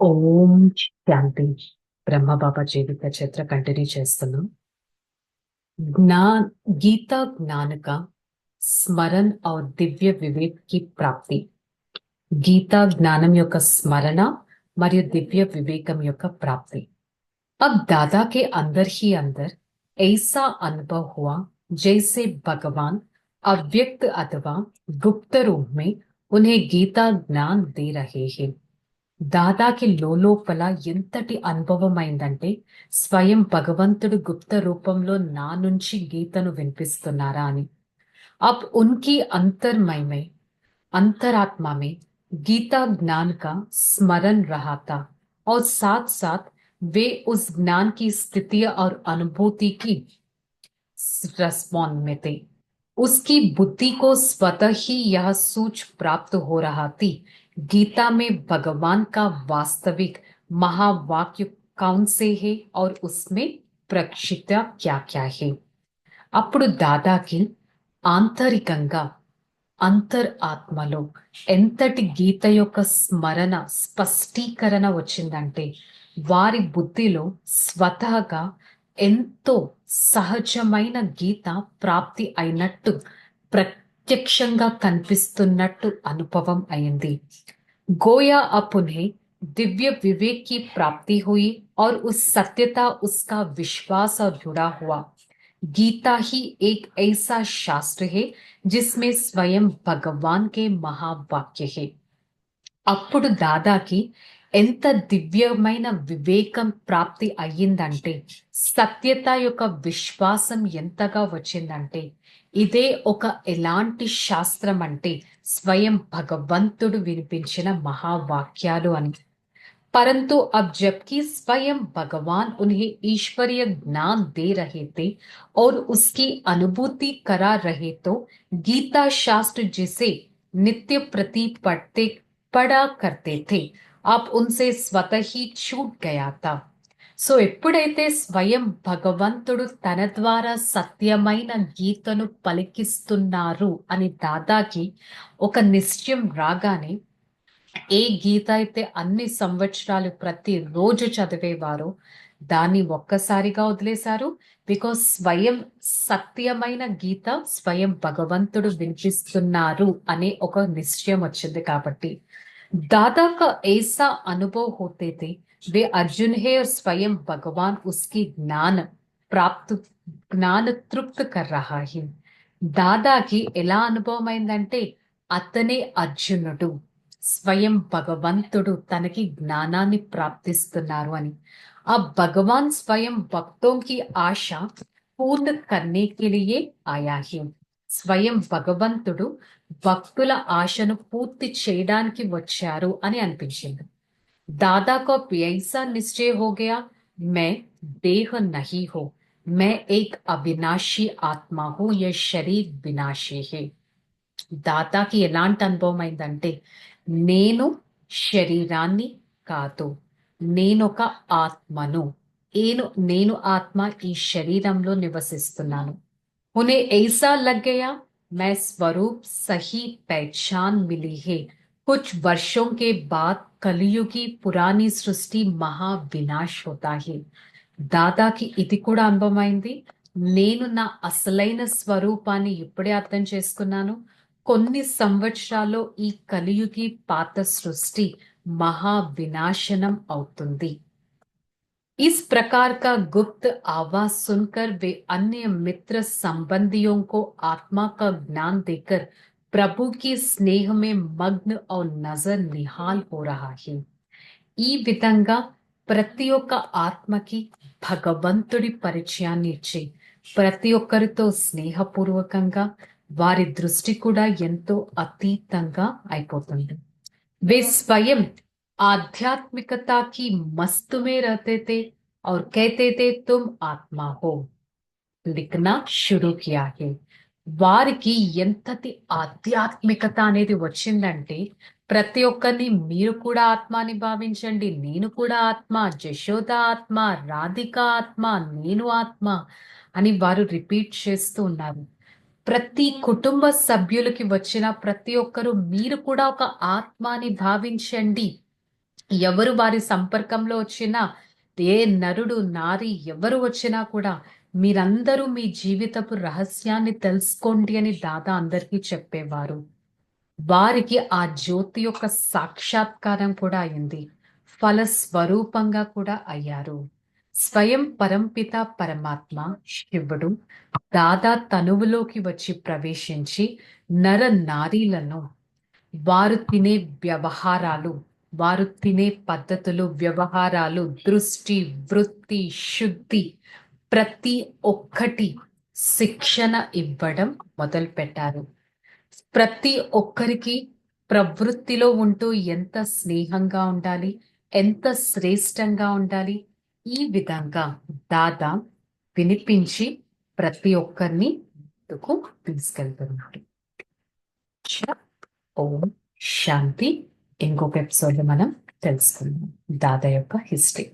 ఓం శాంతి. బ్రహ్మబాబా జీవిత చరిత్ర కంటిన్యూ చేస్తున్నాం. गीता ज्ञान का स्मरण और दिव्य विवेक की प्राप्ति. गीता ज्ञानम యొక్క స్మరణ మరియు దివ్య వివేకం యొక్క ప్రాప్తి. अब दादा के अंदर ही अंदर ऐसा अनुभव हुआ जैसे भगवान अव्यक्त अथवा गुप्त रूप में उन्हें गीता ज्ञान दे रहे हैं. దాదాకి లోపల ఎంతటి అనుభవం అయిందంటే స్వయం భగవంతుడు గుప్త రూపంలో నా నుంచి గీతను వినిపిస్తున్నారా అని. అబ్ ఉన్కి अंतर्मय में अंतरात्मा में गीता ज्ञान का स्मरण रहा था और साथ साथ वे उस ज्ञान की स्थिति और अनुभूति की रेस्पॉन्स में थे. उसकी बुद्धि को स्वतः ही यह सूच प्राप्त हो रहा थी. गीता में भगवान का वास्तविक महावाक्य कौन से है और उसमें प्रक्षिप्ता क्या क्या है. అప్పుడు దాదాకి ఆంతరికంగా అంతర్ ఆత్మలో ఎంతటి గీత యొక్క స్మరణ స్పష్టీకరణ వచ్చిందంటే వారి బుద్ధిలో స్వతహగా ఎంతో సహజమైన గీత ప్రాప్తి అయినట్టు ప్రత్యక్షంగా కనిపిస్తున్నట్టు అనుభవం అయింది. गोया अब उन्हें दिव्य विवेक की प्राप्ति हुई और उस सत्यता उसका विश्वास और जुड़ा हुआ. गीता ही एक ऐसा शास्त्र है जिसमें स्वयं भगवान के महावाक्य है. అప్పుడు దాదాకి ఎంత దివ్యమైన వివేకం ప్రాప్తి అయ్యిందంటే సత్యత యొక్క విశ్వాసం ఎంతగా వచ్చిందంటే ఇదే ఒక ఎలాంటి శాస్త్రం అంటే స్వయం భగవంతుడు వినిపించిన మహావాక్యాలు అని. परंतु अब जबकि स्वयं भगवान उन्हें ईश्वरीय ज्ञान दे रहे थे और उसकी अनुभूति करा रहे तो गीता शास्त्र जिसे नित्य प्रति पढ़ा करते थे अब उनसे स्वतः ही छूट गया था. సో ఎప్పుడైతే స్వయం భగవంతుడు తన ద్వారా సత్యమైన గీతను పలికిస్తున్నారు అని దాదాకి ఒక నిశ్చయం రాగానే ఏ గీత అయితే అన్ని సంవత్సరాలు ప్రతి రోజు చదివేవారో దాన్ని ఒక్కసారిగా వదిలేశారు. బికాస్ స్వయం సత్యమైన గీత స్వయం భగవంతుడు వినిపిస్తున్నారు అనే ఒక నిశ్చయం వచ్చింది కాబట్టి दादा का ऐसा अनुभव होते थे वे अर्जुन है और स्वयं भगवान उसकी జ్ఞాన తృప్తి కర్ రహా హి. దాదాకి ఎలా అనుభవం అయిందంటే అతనే అర్జునుడు స్వయం భగవంతుడు తనకి జ్ఞానాన్ని ప్రాప్తిస్తున్నారు అని. ఆ భగవాన్ స్వయం భక్తోं की आशा పూర్ణ करने के लिए आया है. స్వయం భగవంతుడు భక్తుల ఆశను పూర్తి చేయడానికి వచ్చారు అని అనిపించింది. దాదాకు ऐसा निश्चय हो गया मैं देह नहीं हो मैं एक अविनाशी आत्मा हूं यह शरीर विनाशी है. దాదాకి ఎలాంటి అనుభవం అయిందంటే నేను శరీరాన్ని కాదు నేనొక ఆత్మను నేను ఆత్మ ఈ శరీరంలో నివసిస్తున్నాను. उन्हें ऐसा लग गया मैं स्वरूप सही पहचान मिली है. कुछ वर्षों के बाद कलयुगी पुरानी सृष्टि महाविनाश होता है. దాదాకి ఇది కూడా అనుభవమైంది. నేను నా అసలైన స్వరూపాన్ని ఇప్పుడే అర్థం చేసుకున్నాను. కొన్ని సంవత్సరాల్లో ఈ కలియుగి పాత సృష్టి మహావినాశనం అవుతుంది. इस प्रकार का गुप्त आवाज सुनकर वे अन्य मित्र संबंधियों को आत्मा का ज्ञान देकर प्रभु की स्नेह में मग्न और नजर निहाल हो रहा है. ఈ విధంగా ప్రతి ఒక్క ఆత్మకి భగవంతుడి పరిచయాన్ని ఇచ్చి ప్రతి ఒక్కరితో స్నేహపూర్వకంగా వారి దృష్టి కూడా ఎంతో అతీతంగా అయిపోతుంది. वे स्वयं आध्यात्मिकता की मस्त में रहते थे और कहते थे तुम आत्मा हो. लिखना शुरू किया है. వారికి ఎంతటి ఆధ్యాత్మికత అనేది వచ్చిందంటే ప్రతి ఒక్కరిని మీరు కూడా ఆత్మ అని భావించండి, నేను కూడా ఆత్మ, జశోద ఆత్మ, రాధిక ఆత్మ, నేను ఆత్మ అని వారు రిపీట్ చేస్తూ ఉన్నారు. ప్రతి కుటుంబ సభ్యులకి వచ్చిన ప్రతి ఒక్కరు మీరు కూడా ఒక ఆత్మ అని భావించండి ఎవరు వారి సంపర్కంలో వచ్చినా, ఏ నరుడు నారి ఎవరు వచ్చినా కూడా మీరందరూ మీ జీవితపు రహస్యాన్ని తెలుసుకోండి అని దాదా అందరికీ చెప్పేవారు. వారికి ఆ జ్యోతి యొక్క సాక్షాత్కారం కూడా అయింది. ఫలస్వరూపంగా కూడా అయ్యారు. స్వయం పరంపిత పరమాత్మ శివుడు దాదా తనువులోకి వచ్చి ప్రవేశించి నర నారీలను వారు తినే వ్యవహారాలు, వారు తినే పద్ధతులు, వ్యవహారాలు, దృష్టి, వృత్తి, శుద్ధి ప్రతి ఒక్కటి శిక్షణ ఇవ్వడం మొదలుపెట్టారు. ప్రతి ఒక్కరికి ప్రవృత్తిలో ఉంటూ ఎంత స్నేహంగా ఉండాలి, ఎంత శ్రేష్టంగా ఉండాలి, ఈ విధంగా దాదా వినిపించి ప్రతి ఒక్కరిని ముందుకు తీసుకెళ్తున్నారు. ఓం శాంతి. ఇంకొక ఎపిసోడ్ లో మనం తెలుసుకుందాం దాదా యొక్క హిస్టరీ.